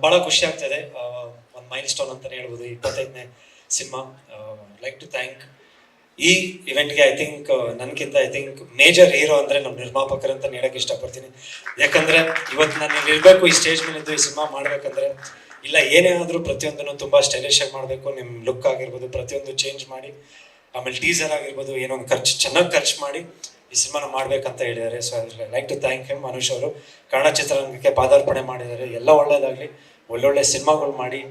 ಭಾಳ ಖುಷಿ ಆಗ್ತದೆ. ಒಂದು ಮೈಲ್ ಸ್ಟೋನ್ ಅಂತಲೇ ಹೇಳ್ಬೋದು, 25ನೇ ಸಿನಿಮಾ. ಲೈಕ್ ಟು ಥ್ಯಾಂಕ್ ಈ ಇವೆಂಟ್ಗೆ. ಐ ಥಿಂಕ್ ನನಗಿಂತ ಐ ಥಿಂಕ್ ಮೇಜರ್ ಹೀರೋ ಅಂದರೆ ನಮ್ಮ ನಿರ್ಮಾಪಕರು ಅಂತ ಹೇಳಕ್ಕೆ ಇಷ್ಟಪಡ್ತೀನಿ. ಯಾಕಂದರೆ ಇವತ್ತು ನಾನು ಇಲ್ಲಿ ಇರಬೇಕು, ಈ ಸ್ಟೇಜ್ ಮೇಲೆ ಇದ್ದು ಈ ಸಿನಿಮಾ ಮಾಡಬೇಕಂದ್ರೆ, ಇಲ್ಲ ಏನೇ ಆದರೂ ಪ್ರತಿಯೊಂದನ್ನು ತುಂಬ ಸ್ಟೈಲಿಶ್ ಆಗಿ ಮಾಡಬೇಕು, ನಿಮ್ಮ ಲುಕ್ ಆಗಿರ್ಬೋದು ಪ್ರತಿಯೊಂದು ಚೇಂಜ್ ಮಾಡಿ, ಆಮೇಲೆ ಟೀಸರ್ ಆಗಿರ್ಬೋದು ಏನೋ ಒಂದು ಚೆನ್ನಾಗಿ ಖರ್ಚು ಮಾಡಿ ಈ ಸಿನಿಮಾನ ಮಾಡ್ಬೇಕಂತ ಹೇಳಿದ್ದಾರೆ. So I like to thank him. Anush ಅವರು ಕನ್ನಡ ಚಿತ್ರರಂಗಕ್ಕೆ ಪಾದಾರ್ಪಣೆ ಮಾಡಿದ್ದಾರೆ. ಎಲ್ಲ ಒಳ್ಳೇದಾಗಲಿ, ಒಳ್ಳೊಳ್ಳೆ ಸಿನಿಮಾಗಳು ಮಾಡಿ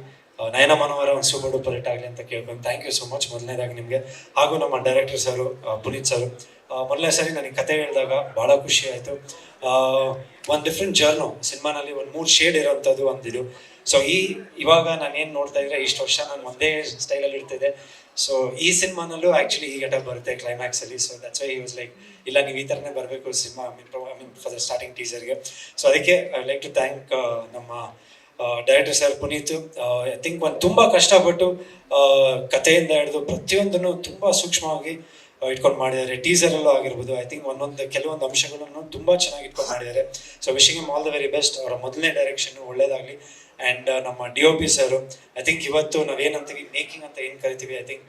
ನಯನ ಮನೋಹರ ಒಂದು ಸೂಪರ್ ಡೂಪರ್ ಹಿಟ್ ಆಗಲಿ ಅಂತ ಕೇಳ್ಕೊಂಡು ಥ್ಯಾಂಕ್ ಯು ಸೊ ಮಚ್ ಮೊದಲನೇದಾಗಿ ನಿಮಗೆ. ಹಾಗೂ ನಮ್ಮ ಡೈರೆಕ್ಟರ್ ಸರು ಪುನೀತ್ ಸರು ಮೊದಲನೇ ಸರಿ ನನಗೆ ಕತೆ ಹೇಳಿದಾಗ ಭಾಳ ಖುಷಿ ಆಯಿತು. ಒಂದು ಡಿಫ್ರೆಂಟ್ ಜರ್ನು ಸಿನಿಮಾನಲ್ಲಿ ಒಂದು 3 ಶೇಡ್ ಇರೋವಂಥದ್ದು ಒಂದಿದು. ಸೊ ಇವಾಗ ನಾನೇನು ನೋಡ್ತಾ ಇದ್ರೆ ಇಷ್ಟು ವರ್ಷ ನಾನು ಒಂದೇ ಸ್ಟೈಲಲ್ಲಿ ಇರ್ತಿದ್ದೆ. ಸೊ ಈ ಸಿನಿಮಾನಲ್ಲೂ ಆ್ಯಕ್ಚುಲಿ ಈ ಗೆಟಪ್ ಬರುತ್ತೆ ಕ್ಲೈಮ್ಯಾಕ್ಸಲ್ಲಿ. So that's why he was like, ಇಲ್ಲ ನೀವು ಈ ಥರನೇ ಬರಬೇಕು cinema, I mean for the starting ಟೀಸರ್ಗೆ. ಸೊ ಅದಕ್ಕೆ ಐ ಲೈಕ್ ಟು ಥ್ಯಾಂಕ್ ನಮ್ಮ director sir Puneeth. I think ಒಂದು ತುಂಬ ಕಷ್ಟಪಟ್ಟು ಕಥೆಯಿಂದ ಹಿಡಿದು ಪ್ರತಿಯೊಂದನ್ನು ತುಂಬ ಸೂಕ್ಷ್ಮವಾಗಿ ಇಟ್ಕೊಂಡು ಮಾಡಿದ್ದಾರೆ. ಟೀಸರಲ್ಲೂ ಆಗಿರ್ಬೋದು ಐ ಥಿಂಕ್ ಕೆಲವೊಂದು ಅಂಶಗಳನ್ನು ತುಂಬ ಚೆನ್ನಾಗಿ ಇಟ್ಕೊಂಡು ಮಾಡಿದ್ದಾರೆ. So wishing him all the very best. ಅವರ ಮೊದಲನೇ ಡೈರೆಕ್ಷನ್ ಒಳ್ಳೇದಾಗಲಿ. ಆ್ಯಂಡ್ ನಮ್ಮ DOP ಸರು ಐ ಥಿಂಕ್ ಇವತ್ತು ನಾವೇನಂತೀವಿ ಮೇಕಿಂಗ್ ಅಂತ ಏನು ಕರಿತೀವಿ, ಐ ಥಿಂಕ್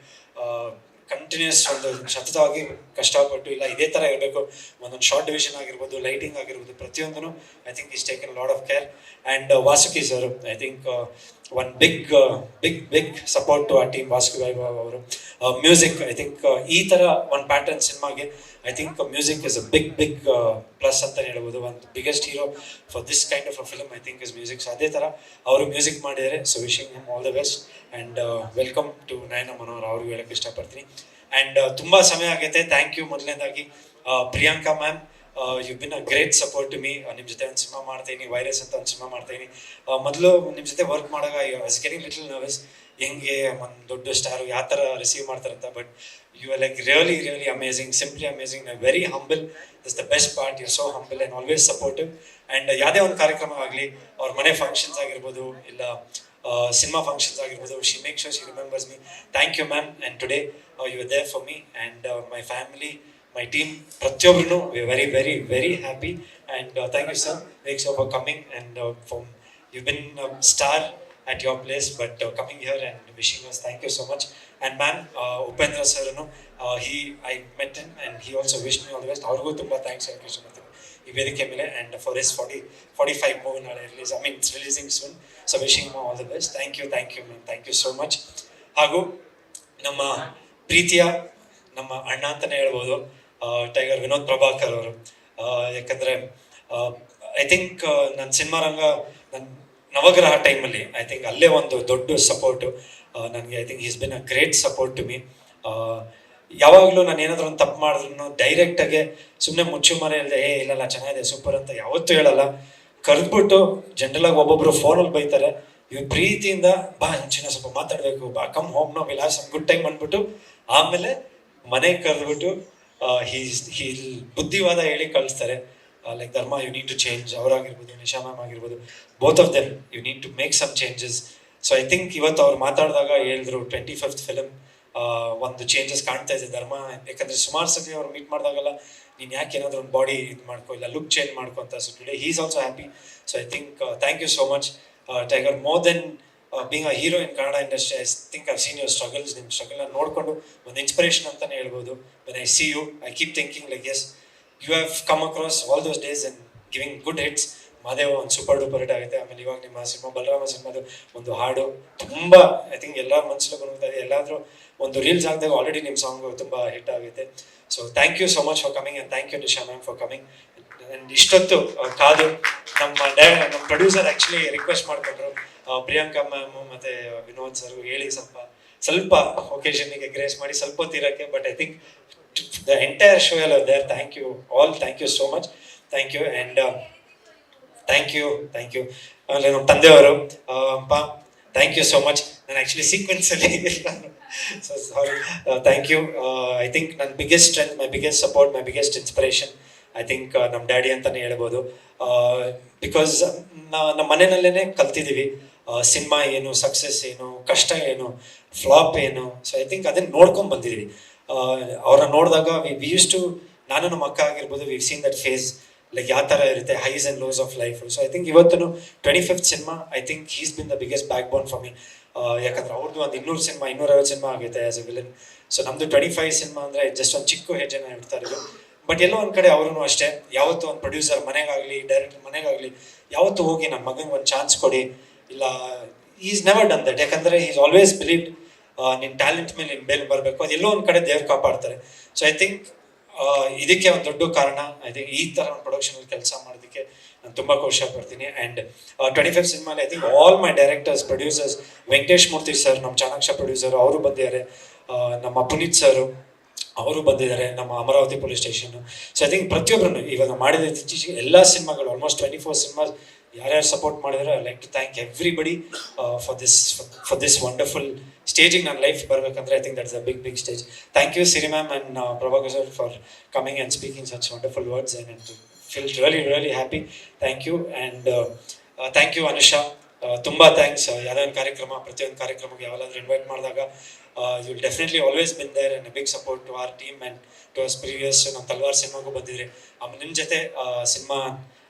ಕಂಟಿನ್ಯೂಸ್ ಒಂದು ಸತತವಾಗಿ ಕಷ್ಟಪಟ್ಟು, ಇಲ್ಲ ಇದೇ ಥರ ಇರಬೇಕು, ಒಂದೊಂದು ಶಾರ್ಟ್ ಡಿವಿಷನ್ ಆಗಿರ್ಬೋದು, ಲೈಟಿಂಗ್ ಆಗಿರ್ಬೋದು, ಪ್ರತಿಯೊಂದೂ I think is taken lot of care. And Vasuki sir I think one big support to ಆ ಟೀಮ್. ವಾಸುಕಿ ವೈಭವ್ ಅವರು ಮ್ಯೂಸಿಕ್ ಐ ಥಿಂಕ್ ಈ ಥರ ಒಂದು ಪ್ಯಾಟರ್ನ್ ಸಿನಿಮಾಗೆ I think music is a big plus ಅಂತ ಹೇಳ್ಬೋದು. ಒಂದು biggest hero for this kind of a film I think is music. So ಅದೇ ಥರ ಅವರು ಮ್ಯೂಸಿಕ್ ಮಾಡಿದ್ದಾರೆ. So wishing him all the best and welcome to ನಯನ ಮನೋಹರ್. ಅವ್ರಿಗೂ ಹೇಳಕ್ಕೆ ಇಷ್ಟಪಡ್ತೀನಿ. ಆ್ಯಂಡ್ ತುಂಬ ಸಮಯ ಆಗೈತೆ. ಥ್ಯಾಂಕ್ ಯು ಮೊದಲನೇದಾಗಿ Priyanka ma'am, you been a great support to me. ನಿಮ್ಮ ಜೊತೆ ಒಂದು ಸಿನಿಮಾ ಮಾಡ್ತಾಯಿನಿ, ವೈರಸ್ ಅಂತ ಒಂದು ಸಿನಿಮಾ ಮಾಡ್ತಾಯಿನಿ. ಮೊದಲು ನಿಮ್ಮ ಜೊತೆ ವರ್ಕ್ ಮಾಡಾಗ I was getting little nervous, ಹೆಂಗೆ ಒಂದು ದೊಡ್ಡ ಸ್ಟಾರು ಯಾವ ಥರ ರಿಸೀವ್ ಮಾಡ್ತಾರಂತ. But you are like really amazing, simply amazing, very humble. This the best part, you so humble and always supportive. And ಯಾವುದೇ ಒಂದು ಕಾರ್ಯಕ್ರಮ ಆಗಲಿ, ಅವ್ರ ಮನೆ ಫಂಕ್ಷನ್ಸ್ ಆಗಿರ್ಬೋದು, ಇಲ್ಲ ಸಿನಿಮಾ ಫಂಕ್ಷನ್ಸ್ ಆಗಿರ್ಬೋದು, she make sure she remembers me. Thank you ma'am. And today you are there for me and my family, my team, ಪ್ರತಿಯೊಬ್ಬರೂ we very happy. And thank you sir, thanks for coming and for you been star at your place, but coming here and wishing us, thank you so much. And man, Upendra sir, I met him and he also wished me all the best. Avargu tumba thanks help so much ee vedike mele, and for his 45 movie nale release, I mean it's releasing soon, so wishing him all the best. Thank you man, thank you so much. Hagu nama ಪ್ರೀತಿಯ ನಮ್ಮ ಅಣ್ಣ ಅಂತಲೇ ಹೇಳ್ಬೋದು, tiger Vinod Prabhakar ಅವರು. ಯಾಕಂದರೆ I think ನನ್ನ cinema ರಂಗ, ನನ್ನ ನವಗ್ರಹ ಟೈಮಲ್ಲಿ ಐ ಥಿಂಕ್ ಅಲ್ಲೇ ಒಂದು ದೊಡ್ಡ ಸಪೋರ್ಟು ನನಗೆ. I think is been a great support to me. ಯಾವಾಗಲೂ ನಾನು ಏನಾದರೂ ಒಂದು ತಪ್ಪು ಮಾಡಿದ್ರು ಡೈರೆಕ್ಟಾಗೆ ಸುಮ್ಮನೆ ಮುಚ್ಚುಮರೆ ಇಲ್ಲದೆ ಇಲ್ಲ ಚೆನ್ನಾಗಿದೆ ಸೂಪರ್ ಅಂತ ಯಾವತ್ತೂ ಹೇಳಲ್ಲ. ಕರೆದ್ಬಿಟ್ಟು ಜನರಲಾಗಿ ಒಬ್ಬೊಬ್ಬರು ಫೋನಲ್ಲಿ ಬೈತಾರೆ, ಇವ್ರು ಪ್ರೀತಿಯಿಂದ ಬಾ ಚಿನ್ನ ಸ್ವಲ್ಪ ಮಾತಾಡಬೇಕು, ಬಾ come home no will have some good time ಅಂದ್ಬಿಟ್ಟು ಆಮೇಲೆ ಮನೆಗೆ ಕರೆದ್ಬಿಟ್ಟು ಹೀ ಬುದ್ಧಿವಾದ ಹೇಳಿ ಕಳಿಸ್ತಾರೆ. Like Dharma, you need to change. ಅವರಾಗಿರ್ಬೋದು, ನಿಶಾ ಮ್ಯಾಮ್ ಆಗಿರ್ಬೋದು, both of them you need to make some changes. So I think ಇವತ್ತು ಅವ್ರು ಮಾತಾಡಿದಾಗ ಹೇಳಿದ್ರು 25th ಫಿಲಮ್ ಒಂದು ಚೇಂಜಸ್ ಕಾಣ್ತಾ ಇದೆ ಧರ್ಮ. ಯಾಕಂದರೆ ಸುಮಾರು ಸತಿ ಅವ್ರು ಮೀಟ್ ಮಾಡಿದಾಗಲ್ಲ, ನೀನು ಯಾಕೆ ಏನಾದರೂ ಒಂದು ಬಾಡಿ ಇದು ಮಾಡ್ಕೊ, ಇಲ್ಲ ಲುಕ್ ಚೇಂಜ್ ಮಾಡ್ಕೊ ಅಂತ. So today he is also happy. So I think thank you so much tiger. More than being a hero in Kannada industry, I think I've seen your struggles. ನಿಮ್ಮ ಸ್ಟ್ರಗಲ್ನ ನೋಡಿಕೊಂಡು ಒಂದು ಇನ್ಸ್ಪಿರೇಷನ್ ಅಂತಲೇ ಹೇಳ್ಬೋದು. When I see you, I keep thinking like yes, you have come across all those days and giving good hits. Madeva ಒಂದು super duper hit ಆಗುತ್ತೆ. ಆಮೇಲೆ ಇವಾಗ ನಿಮ್ಮ ಸಿನಿಮಾ ಬಲರಾಮ ಸಿನಿಮಾದು ಒಂದು ಹಾಡು ತುಂಬ ಐ ಥಿಂಕ್ ಎಲ್ಲರ ಮನಸ್ಸಲ್ಲೂ ಬಂದಿದೆ. ಎಲ್ಲಾದರೂ ಒಂದು ರೀಲ್ಸ್ ಆಗಿದಾಗ ಆಲ್ರೆಡಿ ನಿಮ್ಮ ಸಾಂಗು ತುಂಬ ಹಿಟ್ ಆಗುತ್ತೆ. So thank you so much for coming and thank you Nisha ma'am for coming. And ಇಷ್ಟೊತ್ತು ಕಾದು ನಮ್ಮ ಪ್ರೊಡ್ಯೂಸರ್ ಆ್ಯಕ್ಚುಲಿ ರಿಕ್ವೆಸ್ಟ್ ಮಾಡಿಕೊಂಡ್ರು, ಪ್ರಿಯಾಂಕಾ ಮ್ಯಾಮು ಮತ್ತು ವಿನೋದ್ ಸರ್ ಹೇಳಿ ಸ್ವಲ್ಪ ಒಕೇಶನ್ನಿಗೆ ಗ್ರೇಸ್ ಮಾಡಿ ಸ್ವಲ್ಪ ಹೊತ್ತಿರೋಕ್ಕೆ. But I think the entire show ಎಲ್ಲ there. Thank you all, thank you so much, thank you. And thank you ಆಮೇಲೆ ನಮ್ಮ ತಂದೆಯವರು ಅಪ್ಪ, ಥ್ಯಾಂಕ್ ಯು ಸೋ ಮಚ್. ನಾನು ಆ್ಯಕ್ಚುಲಿ ಸೀಕ್ವೆನ್ಸಲ್ಲಿ so sorry. Thank you. I think ನನ್ನ biggest strength, my biggest support, my biggest inspiration I think ನಮ್ಮ daddy ಅಂತಲೇ ಹೇಳ್ಬೋದು. ಬಿಕಾಸ್ ನಮ್ಮ ಮನೆಯಲ್ಲೇ ಕಲ್ತಿದ್ದೀವಿ ಸಿನಿಮಾ ಏನು, ಸಕ್ಸಸ್ ಏನು, ಕಷ್ಟ ಏನು, ಫ್ಲಾಪ್ ಏನು. ಸೊ ಐ ಥಿಂಕ್ ಅದನ್ನು ನೋಡ್ಕೊಂಡು ಬಂದಿದ್ದೀವಿ. ಅವ್ರನ್ನ ನೋಡಿದಾಗ ವಿ ಯೂಸ್ ಟು, ನಾನು ನಮ್ಮ ಅಕ್ಕ ಆಗಿರ್ಬೋದು, we seen that phase. Like ಯಾವ ಥರ ಇರುತ್ತೆ highs and lows of life. So I think ಇವತ್ತು 25th cinema I think he's been the biggest backbone for me. ಯಾಕಂದ್ರೆ ಅವ್ರದ್ದು ಒಂದು 200 ಸಿನಿಮಾ 250 ಸಿನಿಮಾ ಆಗುತ್ತೆ ಆಸ್ ಎ ವಿಲನ್. ಸೊ ನಮ್ದು 25 cinema ಅಂದರೆ ಜಸ್ಟ್ ಒಂದು ಚಿಕ್ಕ ಹೆಜ್ಜೆನ ಇಡ್ತಾ ಇರೋದು. ಬಟ್ ಎಲ್ಲೋ ಒಂದು ಕಡೆ ಅವರು ಅಷ್ಟೇ, ಯಾವತ್ತೂ ಒಂದು ಪ್ರೊಡ್ಯೂಸರ್ ಮನೆಗಾಗಲಿ ಡೈರೆಕ್ಟರ್ ಮನೆಗಾಗಲಿ ಯಾವತ್ತೂ ಹೋಗಿ ನನ್ನ ಮಗನಿಗೆ ಒಂದು ಚಾನ್ಸ್ ಕೊಡಿ ಇಲ್ಲ, ಈಸ್ ನೆವರ್ ಡನ್ ದಟ್. ಯಾಕಂದರೆ ಈಸ್ ಆಲ್ವೇಸ್ ಬಿಲೀವ್ಡ್ ನಿನ್ನ ಟ್ಯಾಲೆಂಟ್ ಮೇಲೆ ನಿನ್ನ ಬೇರೆ ಬರಬೇಕು, ಅದೆಲ್ಲೋ ಒಂದು ಕಡೆ ದೇವ್ರು ಕಾಪಾಡ್ತಾರೆ. ಸೊ ಐ ಥಿಂಕ್ ಇದಕ್ಕೆ ಒಂದು ದೊಡ್ಡ ಕಾರಣ. ಐ ಥಿಂಕ್ ಈ ಥರ ಒಂದು ಪ್ರೊಡಕ್ಷನಲ್ಲಿ ಕೆಲಸ ಮಾಡೋದಕ್ಕೆ ನಾನು ತುಂಬ ಖುಷಿ ಪಡ್ತೀನಿ. ಆ್ಯಂಡ್ 25 ಸಿನಿಮಾಲಿ I think all my directors producers, Venkatesh Murthy sir ನಮ್ಮ ಚಾಣಾಕ್ಷ ಪ್ರೊಡ್ಯೂಸರು ಅವರು ಬಂದಿದ್ದಾರೆ, ನಮ್ಮ ಪುನೀತ್ ಸರು ಅವರು ಬಂದಿದ್ದಾರೆ, ನಮ್ಮ Amaravati police station. So I think ಪ್ರತಿಯೊಬ್ಬರನ್ನು ಇವಾಗ ಮಾಡಿದ ಇತ್ತೀಚೆಗೆ ಎಲ್ಲ ಸಿನಿಮಾಗಳು ಆಲ್ಮೋಸ್ಟ್ 24 ಸಿನಿಮಾ ಯಾರ್ಯಾರು ಸಪೋರ್ಟ್ ಮಾಡಿದ್ರೆ I like to thank everybody for this wonderful ಸ್ಟೇಜಿಗೆ ನನ್ನ ಲೈಫ್ ಬರಬೇಕಂದ್ರೆ I think that's a big stage. Thank you Siri ma'am and Prabhakar sir for coming and speaking such wonderful words and feel really happy. Thank you. And thank you Anusha, ತುಂಬ thanks. ಯಾವುದೇ ಒಂದು ಕಾರ್ಯಕ್ರಮ ಪ್ರತಿಯೊಂದು ಕಾರ್ಯಕ್ರಮಕ್ಕೆ ಯಾವಾಗಾದ್ರೂ ಇನ್ವೈಟ್ ಮಾಡಿದಾಗ you will definitely always been there and big support to our team and to ours previous. ನಮ್ಮ ತಲ್ವಾರ್ ಸಿನಿಮಾಗೂ ಬಂದಿದ್ರಿ. ನಿಮ್ಮ ಜೊತೆ ಸಿನಿಮಾ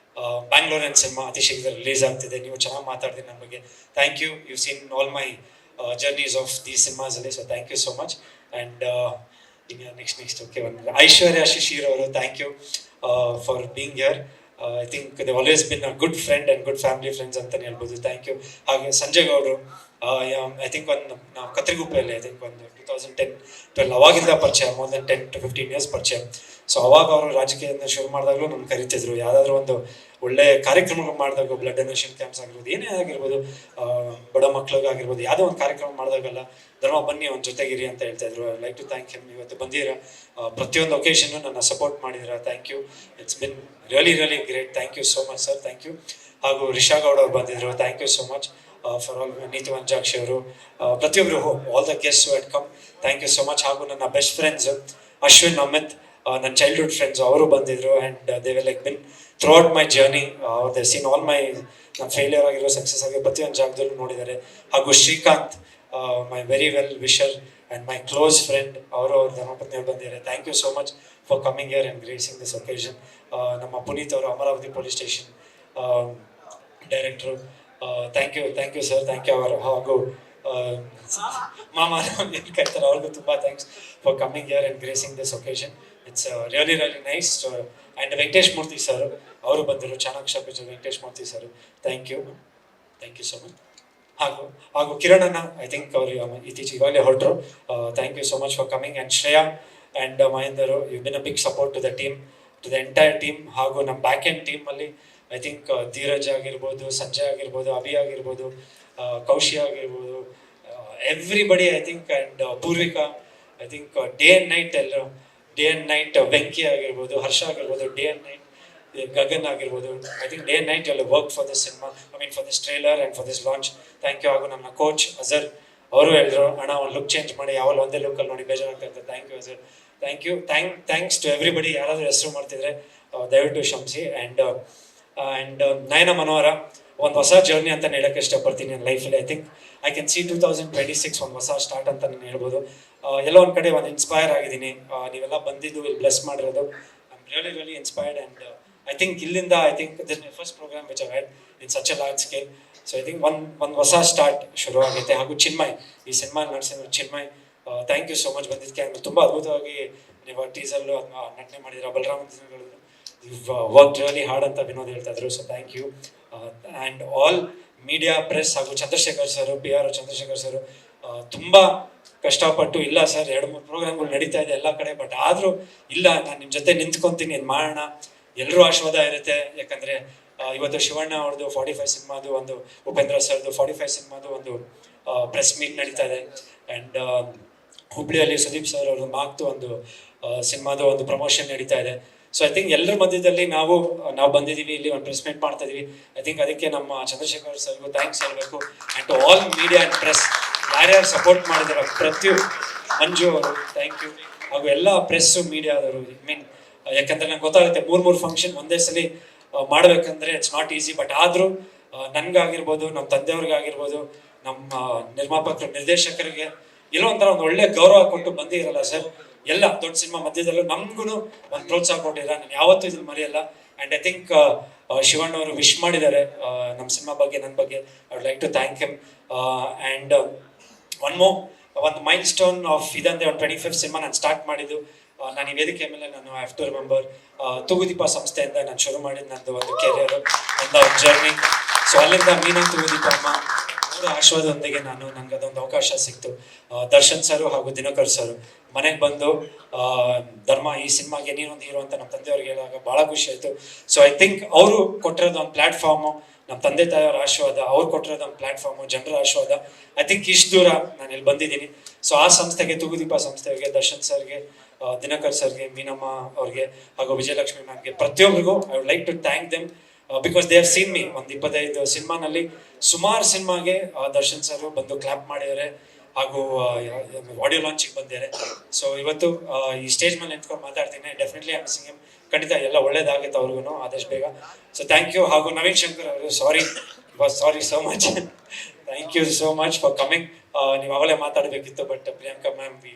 ಬ್ಯಾಂಗ್ಳೂರಿನ ಸಿನಿಮಾ ಅತಿ ಶೀಘ್ರ ರಿಲೀಸ್ ಆಗ್ತಿದೆ. ನೀವು ಚೆನ್ನಾಗಿ ಮಾತಾಡ್ತೀನಿ ನನ್ನ ಬಗ್ಗೆ. Thank you. You seen all my journeys of these ಸಿನಿಮಾಸಲ್ಲಿ. So thank you so much. And next okay ಒಂದು ಐಶ್ವರ್ಯ ಶಿಶಿರ್ ಅವರು, thank you for being here. I think they always been a good friend and good family friends ಅಂತಲೇ ಹೇಳ್ಬೋದು. Thank you. ಹಾಗೆ ಸಂಜಯ್ ಗೌಡರು, I think ಒಂದು ನಾವು ಕತ್ರಿಗುಪ್ಪೆಯಲ್ಲಿ I think ಒಂದು 2010-12 ಅವಾಗಿಂದ ಪರಿಚಯ, ಮೋರ್ ದೆನ್ 10 to 15 years ಪರಿಚಯ. ಸೊ ಅವಾಗ ಅವರು ರಾಜಕೀಯದಿಂದ ಶುರು ಮಾಡಿದಾಗಲೂ ನಮ್ಗೆ ಕರಿತಿದ್ರು. ಯಾವುದಾದ್ರೂ ಒಂದು ಒಳ್ಳೆ ಕಾರ್ಯಕ್ರಮಗಳು ಮಾಡಿದಾಗ, ಬ್ಲಡ್ ಡೊನೇಷನ್ ಕ್ಯಾಂಪ್ಸ್ ಆಗಿರ್ಬೋದು, ಏನೇ ಆಗಿರ್ಬೋದು, ಬಡ ಮಕ್ಳಿಗಾಗಿರ್ಬೋದು, ಯಾವುದೋ ಒಂದು ಕಾರ್ಯಕ್ರಮ ಮಾಡಿದಾಗಲ್ಲ ಧರ್ಮ ಬನ್ನಿ ಒಂದು ಜೊತೆಗಿರಿ ಅಂತ ಹೇಳ್ತಾ ಇದ್ರು. I like to thank him. ಇವತ್ತು ಬಂದಿರ ಪ್ರತಿಯೊಂದು ಒಕೇಶನ್ನು ನನ್ನ ಸಪೋರ್ಟ್ ಮಾಡಿದ್ದೀರಾ. Thank you. It's been really great. Thank you so much sir. Thank you. ಹಾಗೂ ರಿಷಾ ಗೌಡ ಅವ್ರು ಬಂದಿದ್ರು. Thank you so much for all. Neethi Vanajakshi ಅವರು, ಪ್ರತಿಯೊಬ್ಬರು, all the guest welcome, thank you so much. ಹಾಗೂ ನನ್ನ ಬೆಸ್ಟ್ ಫ್ರೆಂಡ್ಸ್ ಅಶ್ವಿನ್, ಅಮಿತ್, ನನ್ನ childhood friends ಅವರು ಬಂದಿದ್ರು. And they will like been throughout my journey. They seen all my ನನ್ನ failure ಆಗಿರೋ success ಆಗಿರೋ ಪ್ರತಿಯೊಂದು ಜಾಗದಲ್ಲೂ ನೋಡಿದ್ದಾರೆ. ಹಾಗೂ Srikanth, my very well wisher and my close friend, ಅವರು ಧರ್ಮಪತ್ನಿಯವರು ಬಂದಿದ್ದಾರೆ. Thank you so much for coming here and gracing this occasion. ನಮ್ಮ ಪುನೀತ್ ಅವರು Amaravathi police station director, thank you sir. Thank you ಅವರು. ಹಾಗೂ ಮಾಮ ಏನು ಕರೀತಾರೆ ಅವ್ರಿಗೂ ತುಂಬ thanks for coming here and gracing this occasion. It's really nice. And Venkatesh Murthy sir ಅವರು ಬಂದರು, Chanaksha picture Venkatesh Murthy sir, thank you so much. ಹಾಗೂ ಕಿರಣ್, ಐ ಥಿಂಕ್ ಅವರು ಇತ್ತೀಚೆಗೆ ಇವಾಗಲೇ ಹೊರಟರು. Thank you so much for coming. And Shreya and ಮಹೇಂದರು, you been a big support to the team, to the entire team. ಹಾಗೂ ನಮ್ಮ ಬ್ಯಾಕ್ ಎಂಡ್ ಟೀಮಲ್ಲಿ ಐ ಥಿಂಕ್ ಧೀರಜ್ ಆಗಿರ್ಬೋದು, ಸಂಜಯ್ ಆಗಿರ್ಬೋದು, ಅಭಿ ಆಗಿರ್ಬೋದು, ಕೌಶಿ ಆಗಿರ್ಬೋದು, everybody I think. And Purvika, I think day and night Venki ಆಗಿರ್ಬೋದು, ಹರ್ಷ ಆಗಿರ್ಬೋದು, ಡೇ ಆ್ಯಂಡ್ ನೈಟ್ ಗಗನ್ ಆಗಿರ್ಬೋದು, I think day and night ಎಲ್ಲ work for this cinema, I mean for this trailer and for this launch. Thank you. ಹಾಗೂ ನನ್ನ coach Azhar ಅವರು ಹೇಳಿದ್ರು, ಅಣ್ಣ ಒಂದು ಲುಕ್ ಚೇಂಜ್ ಮಾಡಿ, ಯಾವಾಗ ಒಂದೇ ಲುಕ್ಕಲ್ಲಿ ನೋಡಿ ಬೇಜಾರಾಗ್ತಾ ಇರ್ತದೆ. Thank you Azhar. Thanks to everybody. ಯಾರಾದರೂ ಹೆಸರು ಮಾಡ್ತಿದ್ರೆ ದಯವಿಟ್ಟು ಕ್ಷಮಿಸಿ. ಆ್ಯಂಡ್ ನಯನ ಮನೋಹರ, ಒಂದು ಹೊಸ ಜರ್ನಿ ಅಂತ ಹೇಳೋಕ್ಕೆ ಇಷ್ಟಪಡ್ತೀನಿ ನನ್ನ ಲೈಫಲ್ಲಿ. I think I can see 2026 ಒಂದು ಹೊಸ ಸ್ಟಾರ್ಟ್ ಅಂತ ನಾನು ಹೇಳ್ಬೋದು. ಎಲ್ಲೋ ಒಂದು ಕಡೆ ಒಂದು ಇನ್ಸ್ಪೈರ್ ಆಗಿದ್ದೀನಿ. ನೀವೆಲ್ಲ ಬಂದಿದ್ದು ಇಲ್ಲಿ ಬ್ಲೆಸ್ ಮಾಡಿರೋದು, I am really inspired. And I think ಇಲ್ಲಿಂದ I think this my first programme which I had in such a large scale. So I think ಒಂದು ಹೊಸ ಸ್ಟಾರ್ಟ್ ಶುರು ಆಗುತ್ತೆ. ಹಾಗೂ ಚಿನ್ಮಯ್, ಈ ಸಿನಿಮಾ ನಡೆಸಿದ್ರು Chinmay, thank you so much ಬಂದಿದ್ದಕ್ಕೆ. ಆ್ಯಂಡ್ ತುಂಬ ಅದ್ಭುತವಾಗಿ ನೀವು ಟೀಸರ್ಲು ಅದನ್ನ ನಟನೆ ಮಾಡಿದ್ದೀರಾ. ಬಲರಾಮ್ ಹೇಳಿದ್ರು, ವರ್ಕ್ ರಿಯಲಿ ಹಾರ್ಡ್ ಅಂತ ವಿನೋದ್ ಹೇಳ್ತಾ ಇದ್ರು. So thank you. And all media, press ಹಾಗೂ Chandrashekhar sir, PR Chandrashekhar sir ತುಂಬ ಕಷ್ಟಪಟ್ಟು, ಇಲ್ಲ ಸರ್ 2-3 ಪ್ರೋಗ್ರಾಮ್ಗಳು ನಡೀತಾ ಇದೆ ಎಲ್ಲ ಕಡೆ, ಬಟ್ ಆದರೂ ಇಲ್ಲ ನಾನು ನಿಮ್ಮ ಜೊತೆ ನಿಂತ್ಕೊತೀನಿ, ಇದು ಮಾಡೋಣ, ಎಲ್ಲರೂ ಆಶೀರ್ವಾದ ಇರುತ್ತೆ. ಯಾಕಂದರೆ ಇವತ್ತು ಶಿವಣ್ಣ ಅವ್ರದ್ದು 45 ಸಿನಿಮಾದು ಒಂದು, ಉಪೇಂದ್ರ ಸರ್ದು 45 ಸಿನಿಮಾದು ಒಂದು ಪ್ರೆಸ್ ಮೀಟ್ ನಡೀತಾ ಇದೆ. ಆ್ಯಂಡ್ ಹುಬ್ಳಿಯಲ್ಲಿ ಸುದೀಪ್ ಸರ್ ಅವ್ರದ್ದು ಮಾಕ್ತು ಒಂದು ಸಿನಿಮಾದು ಒಂದು ಪ್ರಮೋಷನ್ ನಡೀತಾ ಇದೆ. ಸೊ ಐ ಥಿಂಕ್ ಎಲ್ಲರ ಮಧ್ಯದಲ್ಲಿ ನಾವು ಬಂದಿದ್ದೀವಿ, ಇಲ್ಲಿ ಒಂದು ಪ್ರೆಸ್ ಮೀಟ್ ಮಾಡ್ತಾ ಇದೀವಿ. ಐ ಥಿಂಕ್ ಅದಕ್ಕೆ ನಮ್ಮ ಚಂದ್ರಶೇಖರ್ ಸರ್ಗೂ ಥ್ಯಾಂಕ್ಸ್ ಹೇಳಬೇಕು. And to all media and press, ಯಾರ್ಯಾರು ಸಪೋರ್ಟ್ ಮಾಡಿದಾರೆ, ಮಂಜು ಅವರು ಥ್ಯಾಂಕ್ ಯು. ಹಾಗೂ ಎಲ್ಲ ಪ್ರೆಸ್ಸು ಮೀಡಿಯಾದವರು, ಯಾಕಂದರೆ ನಂಗೆ ಗೊತ್ತಾಗುತ್ತೆ 3 ಫಂಕ್ಷನ್ ಒಂದೇ ಸಲ ಮಾಡಬೇಕಂದ್ರೆ ಇಟ್ಸ್ ನಾಟ್ ಈಸಿ. ಬಟ್ ಆದರೂ ನನಗಾಗಿರ್ಬೋದು, ನಮ್ಮ ತಂದೆಯವ್ರಿಗಾಗಿರ್ಬೋದು, ನಮ್ಮ ನಿರ್ಮಾಪಕರು, ನಿರ್ದೇಶಕರಿಗೆ ಎಲ್ಲೋ ಒಂಥರ ಒಂದು ಒಳ್ಳೆ ಗೌರವ ಕೊಟ್ಟು ಬಂದಿರಲ್ಲ ಸರ್. ಎಲ್ಲ ದೊಡ್ಡ ಸಿನಿಮಾ ಮಧ್ಯದಲ್ಲೂ ನಮ್ಗೂ ಒಂದು ಪ್ರೋತ್ಸಾಹ ಕೊಟ್ಟಿಲ್ಲ. ನಾನು ಯಾವತ್ತೂ ಇದನ್ನು ಮರೆಯಲ್ಲ. ಆ್ಯಂಡ್ ಐ ಥಿಂಕ್ ಶಿವಣ್ಣ ಅವರು ವಿಶ್ ಮಾಡಿದ್ದಾರೆ ನಮ್ಮ ಸಿನಿಮಾ ಬಗ್ಗೆ, ನನ್ನ ಬಗ್ಗೆ. I would like to thank him. And ಒಂದು ಮೈಲ್ ಸ್ಟೋನ್ ಆಫ್ ಇದಂತೆ ಒಂದು 25th ಸಿನಿಮಾ ನಾನು ಸ್ಟಾರ್ಟ್ ಮಾಡಿದ್ದು. ನಾನು ಈ ವೇದಿಕೆ ಮೇಲೆ ನಾನು ಹ್ಯಾವ್ ಟು ರಿಮೆಂಬರ್ ತೂಗುದೀಪ ಸಂಸ್ಥೆಯಿಂದ ನಾನು ಶುರು ಮಾಡಿದ್ದು ನಂದು ಒಂದು ಕೆರಿಯರು, ನನ್ನ ಒಂದು ಜರ್ನಿ. ಸೊ ಅಲ್ಲಿಂದ ಮೀನಾ ತೂಗುದೀಪ ಅಮ್ಮ ಅವರ ಆಶೀರ್ವಾದದೊಂದಿಗೆ ನನಗೆ ಅದೊಂದು ಅವಕಾಶ ಸಿಕ್ತು. ದರ್ಶನ್ ಸರು ಹಾಗೂ ದಿನಕರ್ ಸರು ಮನೆಗೆ ಬಂದು ಧರ್ಮ ಈ ಸಿನಿಮಾಗೆ ನೀನೊಂದು ಹೀರೋ ಅಂತ ನಮ್ಮ ತಂದೆಯವ್ರಿಗೆ ಹೇಳಾಗ ಭಾಳ ಖುಷಿ ಆಯಿತು. ಸೊ ಐ ಥಿಂಕ್ ಅವರು ಕೊಟ್ಟಿರೋದು ಒಂದು ಪ್ಲ್ಯಾಟ್ಫಾರ್ಮು, ನಮ್ಮ ತಂದೆ ತಾಯಿಯವರ ಆಶೀರ್ವಾದ, ಅವ್ರು ಕೊಟ್ಟಿರೋದು ಒಂದು ಪ್ಲ್ಯಾಟ್ಫಾರ್ಮು, ಜನರ ಆಶೀರ್ವಾದ. ಐ ಥಿಂಕ್ ಇಷ್ಟು ದೂರ ನಾನು ಇಲ್ಲಿ ಬಂದಿದ್ದೀನಿ. ಸೊ ಆ ಸಂಸ್ಥೆಗೆ, ತೂಗುದೀಪ ಸಂಸ್ಥೆಗೆ, ದರ್ಶನ್ ಸರ್ಗೆ, ದಿನಕರ್ ಸರ್ಗೆ, ಮೀನಮ್ಮ ಅವ್ರಿಗೆ ಹಾಗೂ ವಿಜಯಲಕ್ಷ್ಮಿ ಮ್ಯಾಮ್ಗೆ, ಪ್ರತಿಯೊಬ್ಬರಿಗೂ I would like to thank them. Because they have seen me ಒಂದು 25 ಸಿನಿಮಾನಲ್ಲಿ ಸುಮಾರು ಸಿನಿಮಾಗೆ ದರ್ಶನ್ ಸರ್ ಬಂದು ಕ್ಲಾಪ್ ಮಾಡಿದ್ದಾರೆ ಹಾಗೂ ಆಡಿಯೋ ಲಾಂಚಿಗೆ ಬಂದಿದ್ದಾರೆ. ಸೊ ಇವತ್ತು ಈ ಸ್ಟೇಜ್ ಮೇಲೆ ನಿಂತ್ಕೊಂಡು ಮಾತಾಡ್ತೀನಿ. Definitely I missing him. ಖಂಡಿತ ಎಲ್ಲ ಒಳ್ಳೇದಾಗುತ್ತೆ ಅವ್ರಿಗೂ ಆದಷ್ಟು ಬೇಗ. So thank you. ಹಾಗೂ ನವೀನ್ ಶಂಕರ್ ಅವರು sorry so much. Thank you so much for coming. ನೀವು ಅವಾಗಲೇ ಮಾತಾಡಬೇಕಿತ್ತು, but Priyanka ma'am we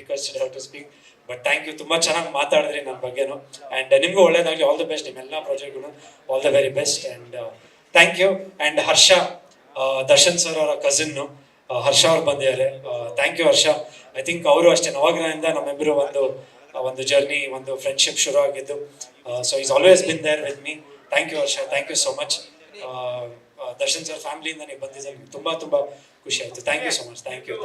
requested her to speak. But thank you, ತುಂಬ ಚೆನ್ನಾಗಿ ಮಾತಾಡಿದ್ರಿ ನನ್ನ ಬಗ್ಗೆನೂ. ಆ್ಯಂಡ್ ನಿಮಗೂ ಒಳ್ಳೇದಾಗಲಿ, ಆಲ್ ದ ಬೆಸ್ಟ್, ನಿಮ್ಮೆಲ್ಲ ಪ್ರಾಜೆಕ್ಟ್ಗಳು all the very best. And thank you. And Harsha, Darshan sir ಅವರ ಕಸಿನ್ನು ಹರ್ಷ ಅವ್ರು ಬಂದಿದ್ದಾರೆ. Thank you Harsha. I think ಅವರು ಅಷ್ಟೇ ನವಗ್ರಹದಿಂದ ನಮ್ಮಿಬ್ಬರು ಒಂದು ಜರ್ನಿ, ಒಂದು ಫ್ರೆಂಡ್ಶಿಪ್ ಶುರು ಆಗಿದ್ದು. So is always been there with me. Thank you Harsha, thank you so much. Darshan sir ಫ್ಯಾಮಿಲಿಯಿಂದ ನೀವು ಬಂದಿದ್ದರೆ ತುಂಬ ಖುಷಿ ಆಯಿತು. Thank you so much. Thank you.